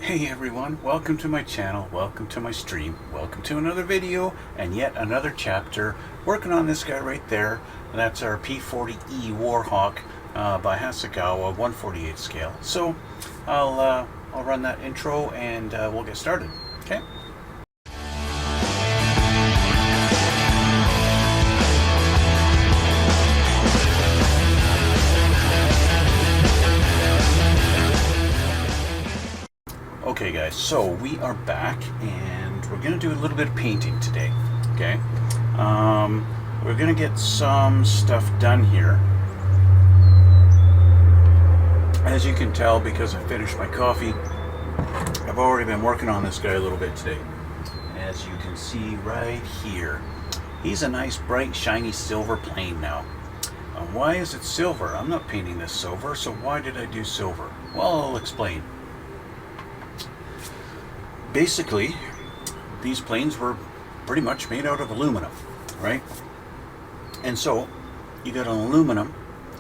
Hey everyone, welcome to my channel, welcome to my stream, welcome to another video and yet another chapter. Working on this guy right there, and that's our P-40E Warhawk by Hasegawa, 1/48 scale. So I'll run that intro and we'll get started. Okay. Okay guys, so we are back and we're going to do a little bit of painting today, okay? We're going to get some stuff done here. As you can tell, because I finished my coffee, I've already been working on this guy a little bit today. As you can see right here, he's a nice bright shiny silver plane now. Why is it silver? I'm not painting this silver, so why did I do silver? Well, I'll explain. Basically, these planes were pretty much made out of aluminum, right? And so, you got an aluminum,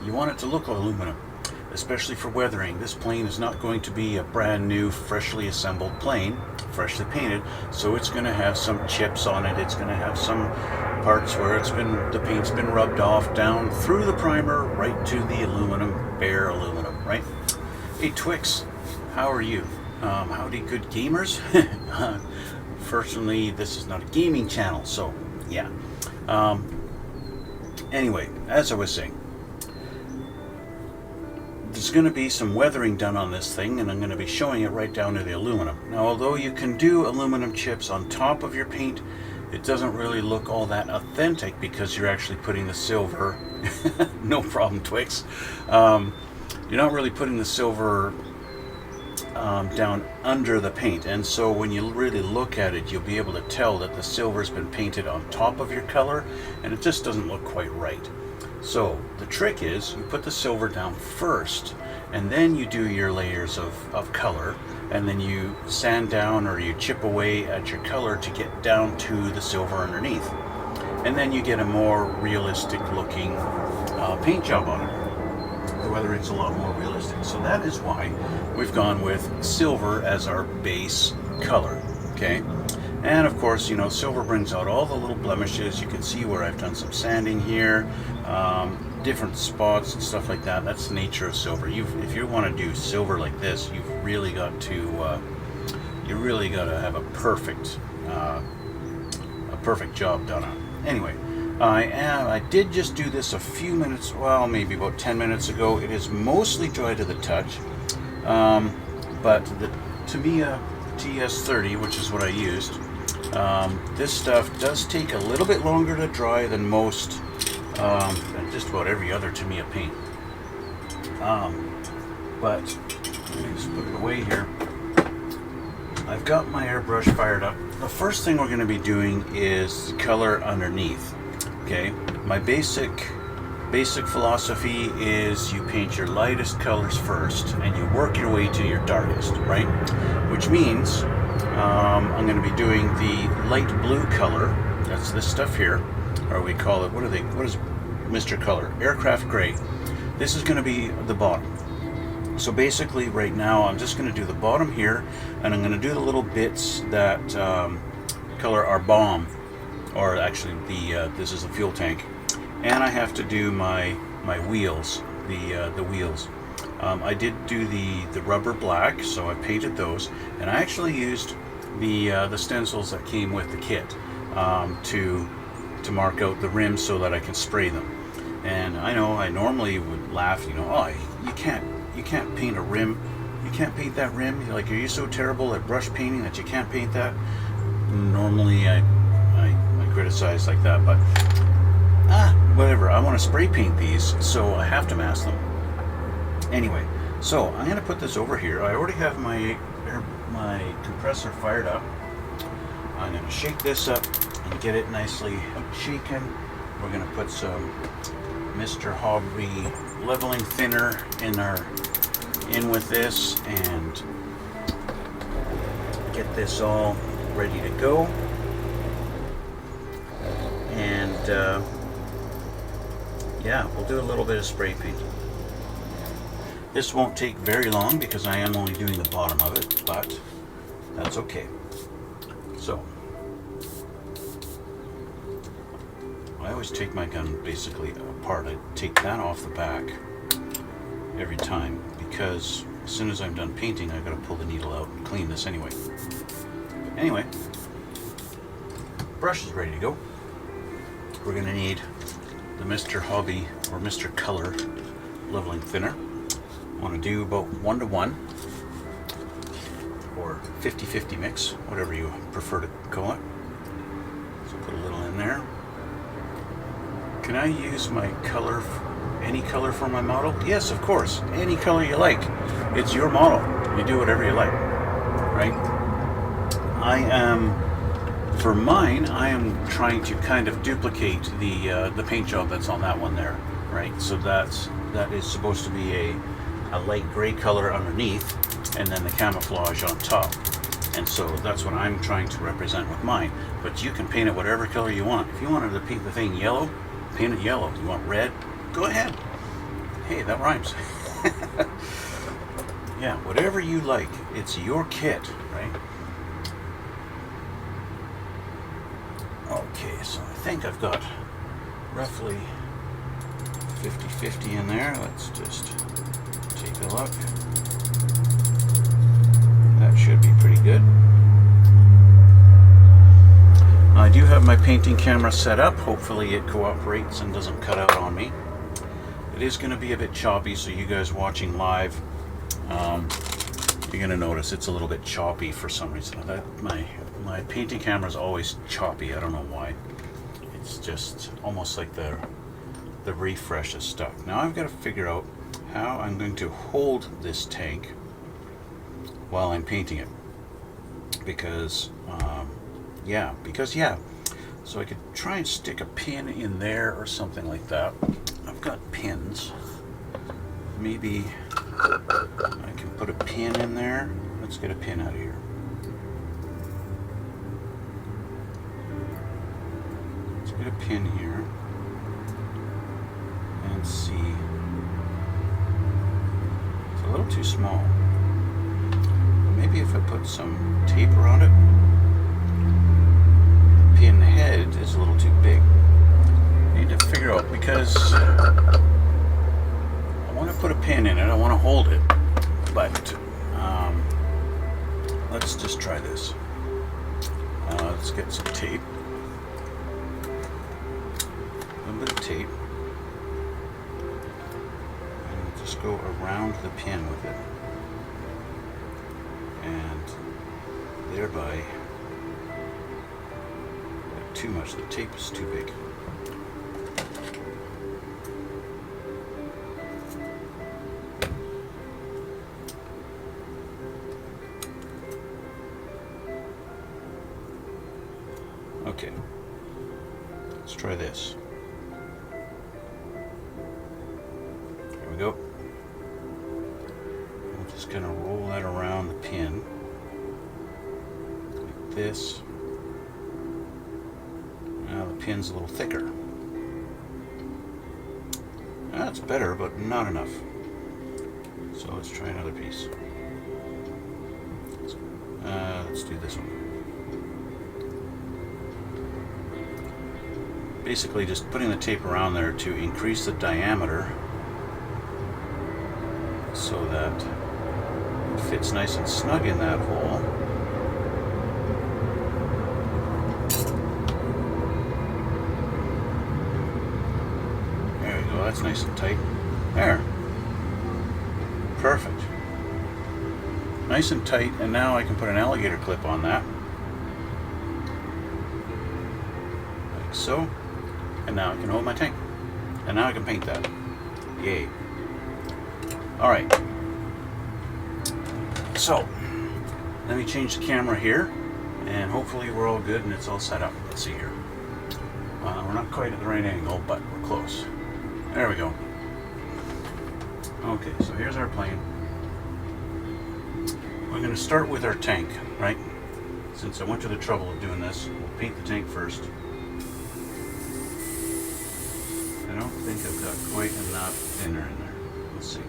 you want it to look aluminum, especially for weathering. This plane is not going to be a brand new, freshly assembled plane, freshly painted, so it's going to have some chips on it, it's going to have some parts where the paint's been rubbed off down through the primer right to the aluminum, bare aluminum, right? Hey Twix, how are you? Howdy good gamers. Fortunately, this is not a gaming channel, so yeah. Anyway, as I was saying, there's going to be some weathering done on this thing, and I'm going to be showing it right down to the aluminum. Now, although you can do aluminum chips on top of your paint, it doesn't really look all that authentic because you're actually putting the silver no problem, Twix. You're not really putting the silver down under the paint, and so when you really look at it, you'll be able to tell that the silver's been painted on top of your color, and it just doesn't look quite right. So the trick is you put the silver down first, and then you do your layers of color, and then you sand down or you chip away at your color to get down to the silver underneath, and then you get a more realistic looking paint job on it. Whether it's a lot more realistic. So that is why we've gone with silver as our base color, okay? And of course, you know, silver brings out all the little blemishes. You can see where I've done some sanding here, different spots and stuff like that. That's the nature of silver. If you want to do silver like this, you've really got to have a perfect job done on it. Anyway, I did just do this a few minutes, well, maybe about 10 minutes ago. It is mostly dry to the touch, but the Tamiya TS30, which is what I used, this stuff does take a little bit longer to dry than most, than just about every other Tamiya paint. But let me just put it away here. I've got my airbrush fired up. The first thing we're going to be doing is color underneath. Okay, my basic philosophy is you paint your lightest colors first and you work your way to your darkest, right? Which means I'm going to be doing the light blue color. That's this stuff here, or we call it, what is Mr. Color? Aircraft gray. This is going to be the bottom. So basically right now I'm just going to do the bottom here, and I'm going to do the little bits that color our bomb, or actually this is a fuel tank, and I have to do my wheels, the wheels. I did do the rubber black, so I painted those, and I actually used the stencils that came with the kit to mark out the rims so that I can spray them. And I know I normally would laugh, you know, oh, you can't paint a rim, you can't paint that rim, like, are you so terrible at brush painting that you can't paint that? Normally I criticize like that, but whatever. I want to spray paint these, so I have to mask them. Anyway, so I'm going to put this over here. I already have my compressor fired up. I'm going to shake this up and get it nicely shaken. We're going to put some Mr. Hobby leveling thinner in with this and get this all ready to go. And yeah, we'll do a little bit of spray paint. This won't take very long because I am only doing the bottom of it, but that's okay. So, I always take my gun basically apart. I take that off the back every time because as soon as I'm done painting, I've got to pull the needle out and clean this anyway. But anyway, brush is ready to go. We're going to need the Mr. Hobby or Mr. Color leveling thinner. I want to do about 1:1 or 50-50 mix, whatever you prefer to call it. So put a little in there. Can I use my color, any color for my model? Yes, of course. Any color you like. It's your model. You do whatever you like, right? For mine, I am trying to kind of duplicate the paint job that's on that one there, right? So that is supposed to be a light gray color underneath, and then the camouflage on top. And so that's what I'm trying to represent with mine. But you can paint it whatever color you want. If you wanted to paint the thing yellow, paint it yellow. You want red? Go ahead. Hey, that rhymes. Yeah, whatever you like. It's your kit, right? Okay, so I think I've got roughly 50-50 in there. Let's just take a look. That should be pretty good. I do have my painting camera set up. Hopefully it cooperates and doesn't cut out on me. It is going to be a bit choppy, so you guys watching live, you're going to notice it's a little bit choppy for some reason. My painting camera is always choppy. I don't know why. It's just almost like the refresh is stuck. Now I've got to figure out how I'm going to hold this tank while I'm painting it. Because, so I could try and stick a pin in there or something like that. I've got pins. Maybe I can put a pin in there. Let's get a pin out of here. Let's get a pin here and see. It's a little too small. Maybe if I put some tape around it. The pin head is a little too big. I need to figure out, because I want to put a pin in it, I want to hold it, but let's just try this. Let's get some tape, a little bit of tape, and we'll just go around the pin with it, and thereby, too much, the tape is too big. Okay, let's try this. There we go. We'll just kind of roll that around the pin like this. Now the pin's a little thicker. That's better, but not enough. So let's try another piece. Let's do this one. Basically just putting the tape around there to increase the diameter so that it fits nice and snug in that hole. There we go, that's nice and tight. There. Perfect. Nice and tight, and now I can put an alligator clip on that. Like so. And now I can hold my tank. And now I can paint that. Yay. Alright. So, let me change the camera here. And hopefully we're all good and it's all set up. Let's see here. We're not quite at the right angle, but we're close. There we go. Okay, so here's our plane. We're going to start with our tank, right? Since I went to the trouble of doing this, we'll paint the tank first. I don't think I've got quite enough thinner in there. Let's see.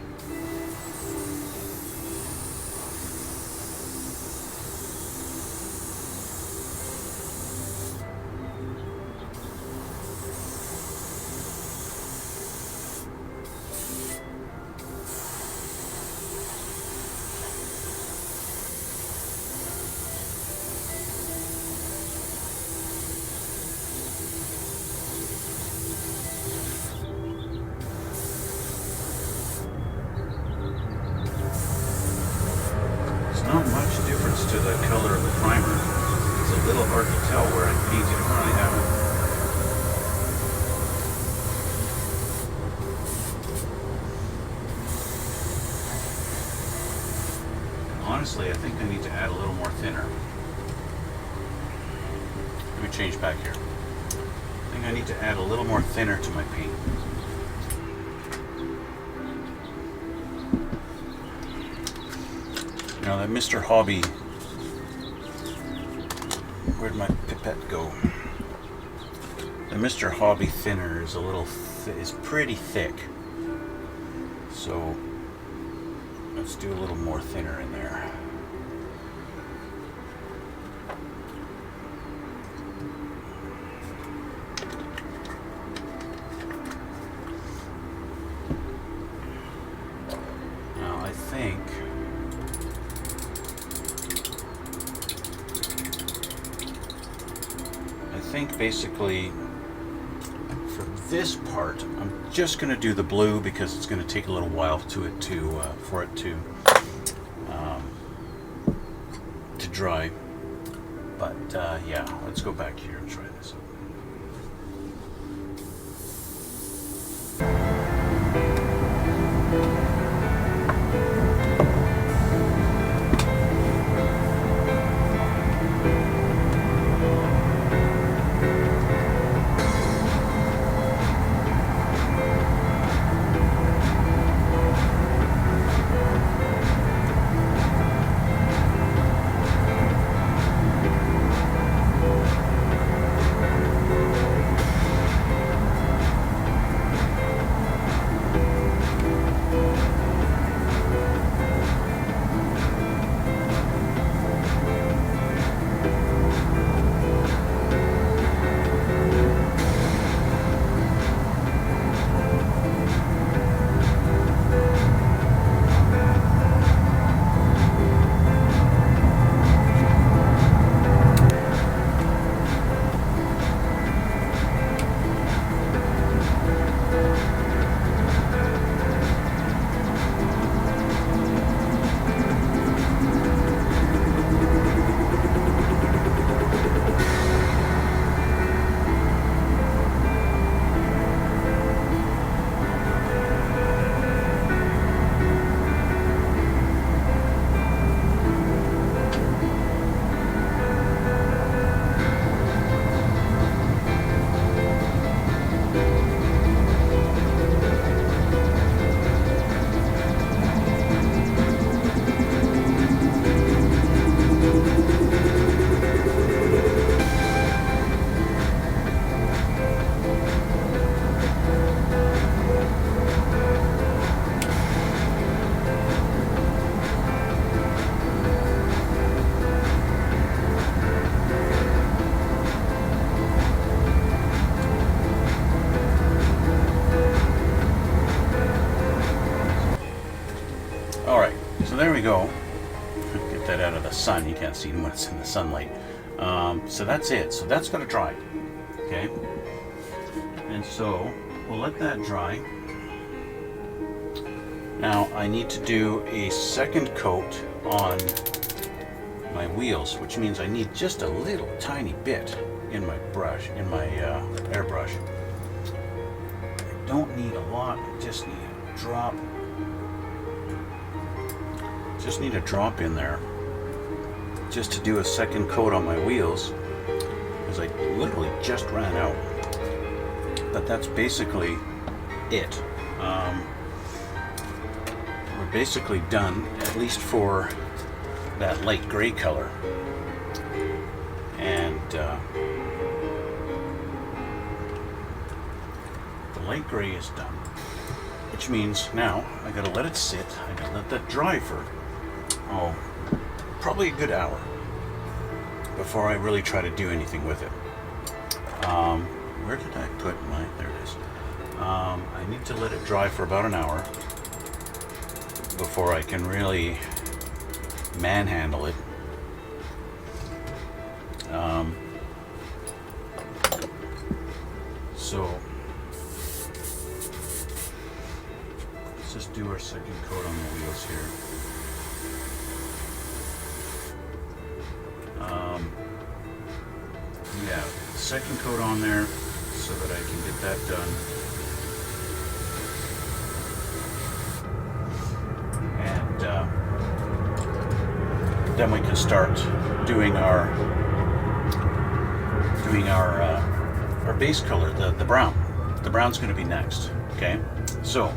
to the color of the primer. It's a little hard to tell where I painted and where I haven't. Honestly, I think I need to add a little more thinner. Let me change back here. I think I need to add a little more thinner to my paint. Now that Mr. Hobby, where'd my pipette go? The Mr. Hobby thinner is is pretty thick. So let's do a little more thinner in there. Now I think basically for this part I'm just going to do the blue because it's going to take a little while for it to dry. But yeah, let's go back here and try this. There we go. Get that out of the sun. You can't see when it's in the sunlight. So that's it. So that's going to dry. Okay. And so we'll let that dry. Now I need to do a second coat on my wheels, which means I need just a little tiny bit in my brush, in my airbrush. I don't need a lot. I just need a drop. Just need a drop in there just to do a second coat on my wheels, because I literally just ran out. But that's basically it. We're basically done, at least for that light gray color. And the light gray is done, which means now I gotta let it sit. I gotta let that dry for probably a good hour before I really try to do anything with it. Where did I put my, there it is. I need to let it dry for about an hour before I can really manhandle it. So let's just do our second coat on the wheels here. second coat on there so that I can get that done. And then we can start doing our base color, the brown. The brown's going to be next. Okay, so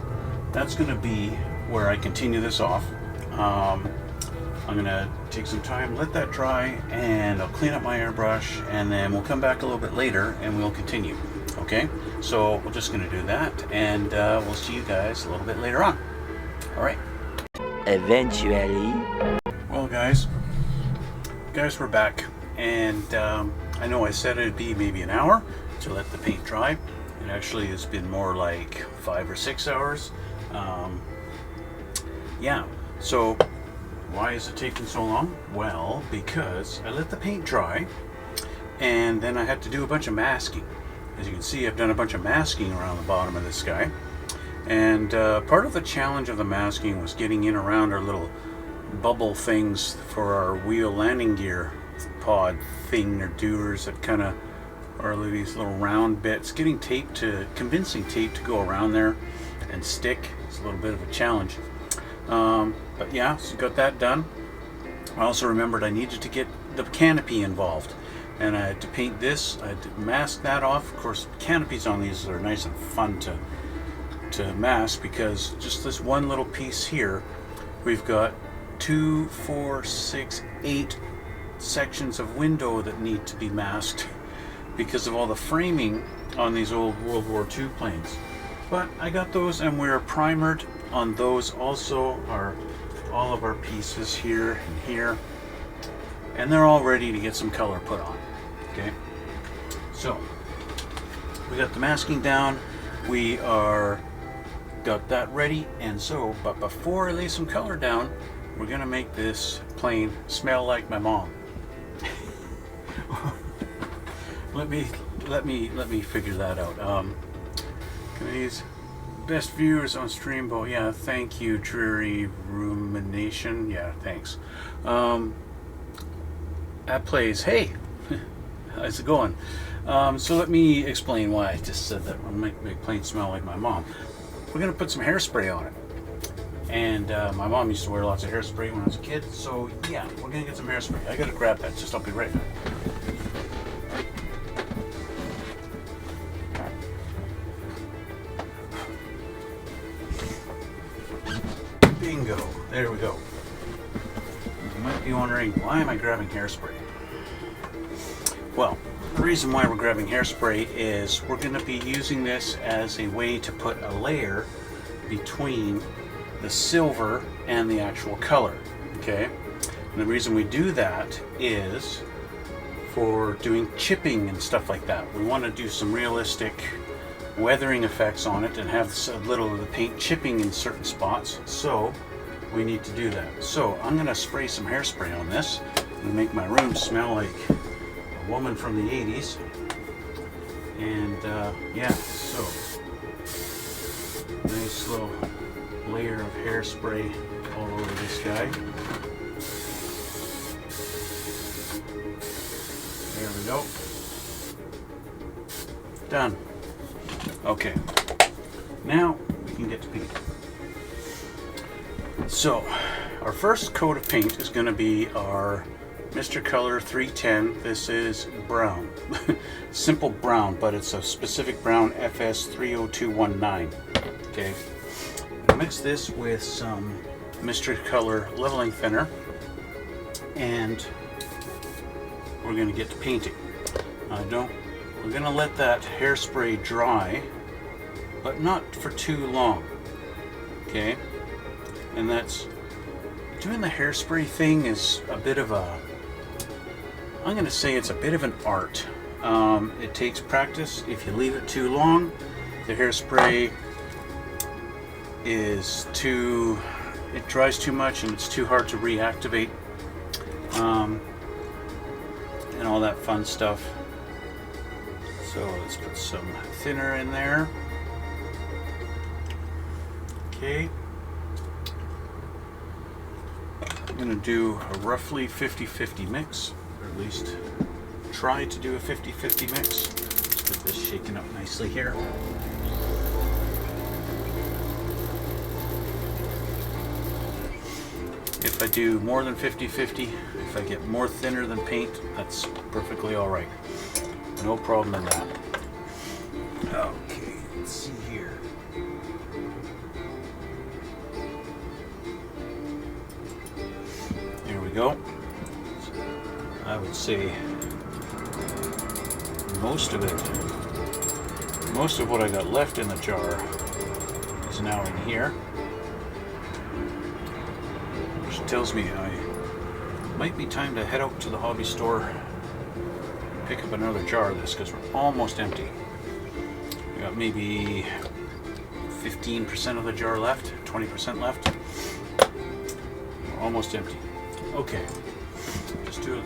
that's going to be where I continue this off. I'm going to take some time, let that dry, and I'll clean up my airbrush, and then we'll come back a little bit later and we'll continue. Okay, so we're just going to do that, and we'll see you guys a little bit later on. All right. Eventually. Well, guys, we're back, and I know I said it'd be maybe an hour to let the paint dry. It actually has been more like 5 or 6 hours. Yeah, so why is it taking so long? Well, because I let the paint dry, and then I had to do a bunch of masking. As you can see, I've done a bunch of masking around the bottom of this guy. And part of the challenge of the masking was getting in around our little bubble things for our wheel landing gear pod thing or doers that kind of are these little round bits. Getting convincing tape to go around there and stick is a little bit of a challenge. But yeah, so got that done. I also remembered I needed to get the canopy involved, and I had to paint this. I had to mask that off. Of course, canopies on these are nice and fun to mask, because just this one little piece here, we've got 2, 4, 6, 8 sections of window that need to be masked because of all the framing on these old World War II planes. But I got those, and we're primered on those also, all of our pieces here and here, and they're all ready to get some color put on. Okay, so we got the masking down, we got that ready, and so, but before I lay some color down, we're gonna make this plane smell like my mom. Let me figure that out. Can I use best viewers on Streambo? Yeah, thank you, Dreary Rumination. Yeah, thanks. That plays. Hey, how's it going? So let me explain why I just said that. I'll make the plane smell like my mom. We're gonna put some hairspray on it. And my mom used to wear lots of hairspray when I was a kid, so yeah, we're gonna get some hairspray. I gotta grab that, just I'll be right back. Bingo, there we go. You might be wondering, why am I grabbing hairspray? Well, the reason why we're grabbing hairspray is we're gonna be using this as a way to put a layer between the silver and the actual color. Okay, and the reason we do that is for doing chipping and stuff like that. We want to do some realistic weathering effects on it and have a little of the paint chipping in certain spots, so we need to do that. So I'm going to spray some hairspray on this and make my room smell like a woman from the 80s. And yeah, so nice little layer of hairspray all over this guy. There we go. Done. Okay. Now we can get to paint. So our first coat of paint is going to be our Mr. Color 310. This is brown. Simple brown, but it's a specific brown, FS 30219. Okay. Mix this with some Mr. Color leveling thinner, and we're going to get to painting. We're going to let that hairspray dry, but not for too long. Okay, and that's doing the hairspray thing is a bit of a, I'm going to say it's a bit of an art. It takes practice. If you leave it too long, the hairspray it dries too much and it's too hard to reactivate, and all that fun stuff. So let's put some thinner in there. Okay, I'm going to do a roughly 50-50 mix, or at least try to do a 50-50 mix. Let's get this shaken up nicely here. If I do more than 50-50, if I get more thinner than paint, that's perfectly all right. No problem in that. Okay, let's see here. Here we go. I would say most of what I got left in the jar is now in here. Which tells me it might be time to head out to the hobby store and pick up another jar of this, because we're almost empty. We got maybe 15% of the jar left, 20% left. We're almost empty. Okay, just do a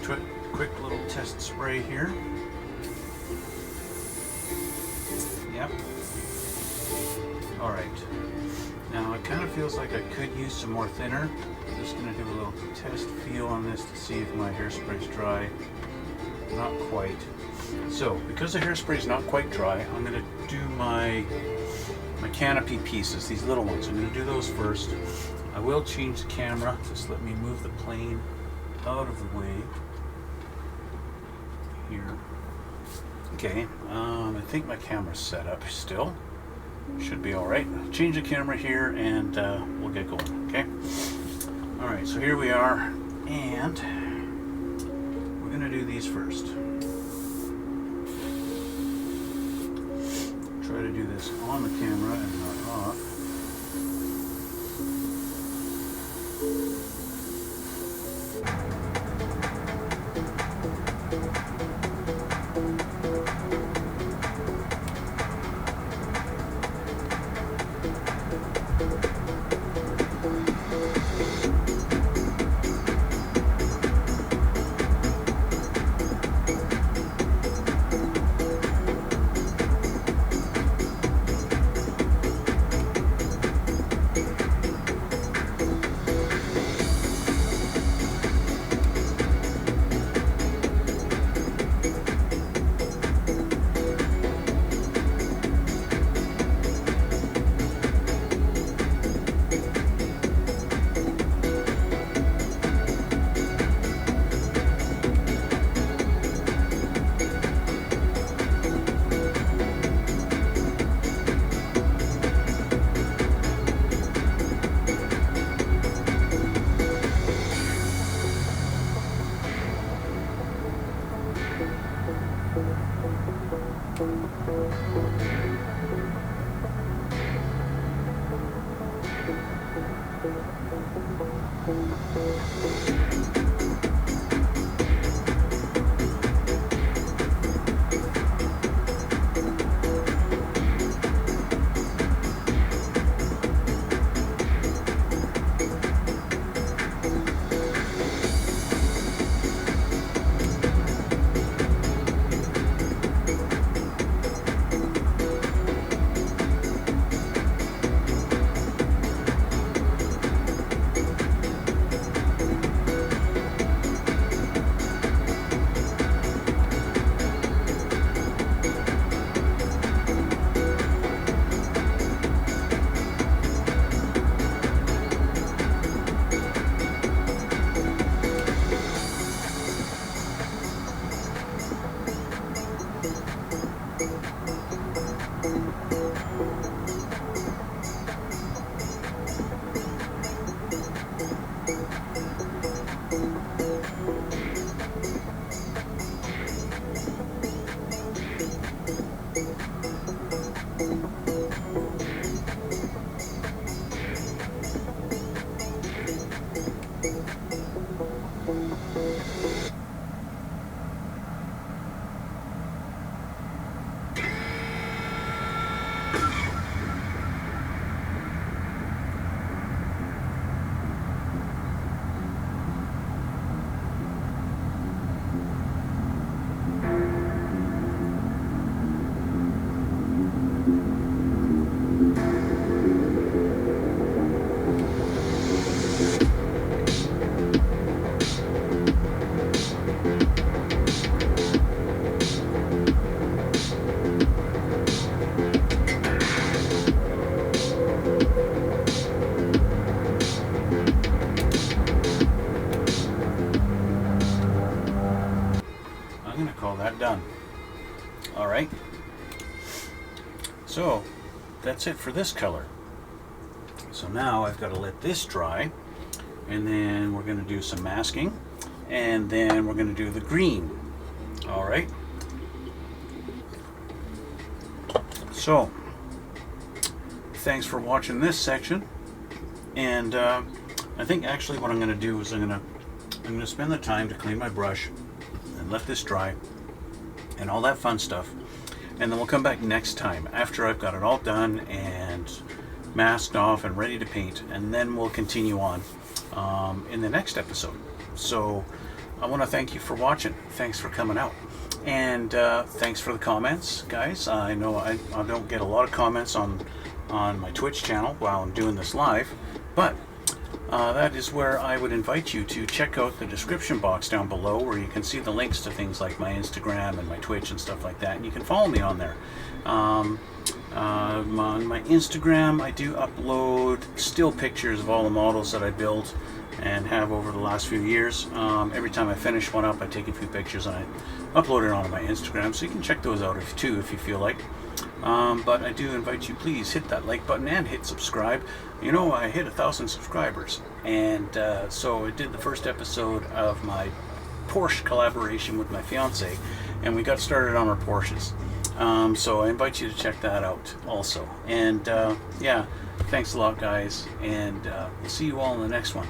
quick little test spray here. Yep. All right. Now it kind of feels like I could use some more thinner. I'm just going to do a little test feel on this to see if my hairspray's dry. Not quite. So because the hairspray is not quite dry, I'm going to do my canopy pieces, these little ones. I'm going to do those first. I will change the camera. Just let me move the plane out of the way here. Okay, I think my camera's set up still. Should be all right. Change the camera here and we'll get going, okay? All right, so here we are, and we're gonna do these first. Try to do this on the camera and not off. call that done. All right. So that's it for this color. So now I've got to let this dry, and then we're going to do some masking, and then we're going to do the green. All right. So thanks for watching this section, and I think actually what I'm going to do is I'm going to spend the time to clean my brush and let this dry and all that fun stuff, and then we'll come back next time after I've got it all done and masked off and ready to paint, and then we'll continue on in the next episode. So I want to thank you for watching. Thanks for coming out, and thanks for the comments, guys. I know I don't get a lot of comments on my Twitch channel while I'm doing this live, but that is where I would invite you to check out the description box down below, where you can see the links to things like my Instagram and my Twitch and stuff like that, and you can follow me on there. On my Instagram, I do upload still pictures of all the models that I build and have over the last few years. Every time I finish one up, I take a few pictures and I upload it onto my Instagram, so you can check those out if you feel like. But I do invite you, please hit that like button and hit subscribe. You know, I hit 1,000 subscribers, and so I did the first episode of my Porsche collaboration with my fiance, and we got started on our Porsches. So I invite you to check that out also. And yeah, thanks a lot, guys, and we'll see you all in the next one.